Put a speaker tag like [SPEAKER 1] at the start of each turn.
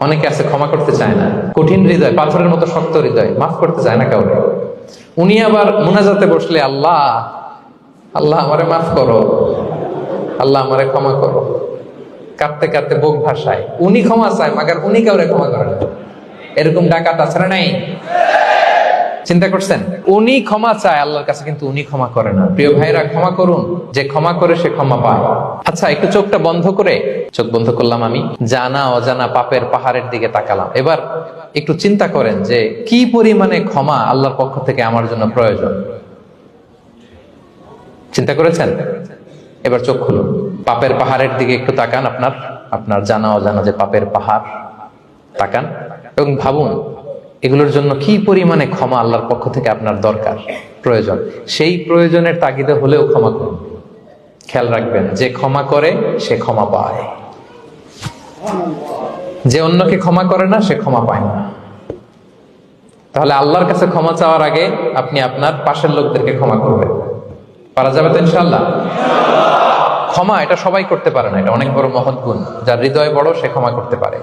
[SPEAKER 1] অনেকে আছে ক্ষমা করতে চায় না, কঠিন হৃদয়, পাথরের মতো শক্ত হৃদয়, মাফ করতে চায় না কাউকে। উনি আবার মুনাজাতে বসলে আল্লাহ আল্লাহ আমারে মাফ করো, আল্লাহ আমারে ক্ষমা করো, কাঁদতে কাঁদতে বুক ভাসায়। উনি ক্ষমা চায়, মাগার উনি কাউরে ক্ষমা করে না। এরকম ডাকাত আছে না নাই? চিন্তা করছেন? উনি ক্ষমা চায় আল্লাহর কাছে, কিন্তু উনি ক্ষমা করে না। প্রিয় ভাইরা, ক্ষমা করুন। যে ক্ষমা করে সে ক্ষমা পায়। আচ্ছা, একটু চোখটা বন্ধ করে, চোখ বন্ধ করলাম আমি, জানা অজানা পাপের পাহাড়ের দিকে তাকালাম। এবার একটু চিন্তা করেন যে কি পরিমাণে ক্ষমা আল্লাহর পক্ষ থেকে আমার জন্য প্রয়োজন। চিন্তা করেছেন? এবার চোখ খুলুন, পাপের পাহাড়ের দিকে একটু তাকান। আপনার জানা অজানা যে পাপের পাহাড়, তাকান এবং ভাবুন এগুলোর জন্য কি পরিমাণে ক্ষমা আল্লাহর পক্ষ থেকে আপনার দরকার, প্রয়োজন। সেই প্রয়োজনের তাগিদে হলেও ক্ষমা করুন। খেয়াল রাখবেন, যে ক্ষমা করে সে ক্ষমা পায়, যে অন্যকে ক্ষমা করে না সে ক্ষমা পায় না। তাহলে আল্লাহর কাছে ক্ষমা চাওয়ার আগে আপনি আপনার পাশের লোকদেরকে ক্ষমা করবেন। পারা যাবে তো ইনশাআল্লাহ? ক্ষমা এটা সবাই করতে পারে না, এটা অনেক বড় মহৎ গুণ। যার হৃদয় বড় সে ক্ষমা করতে পারে।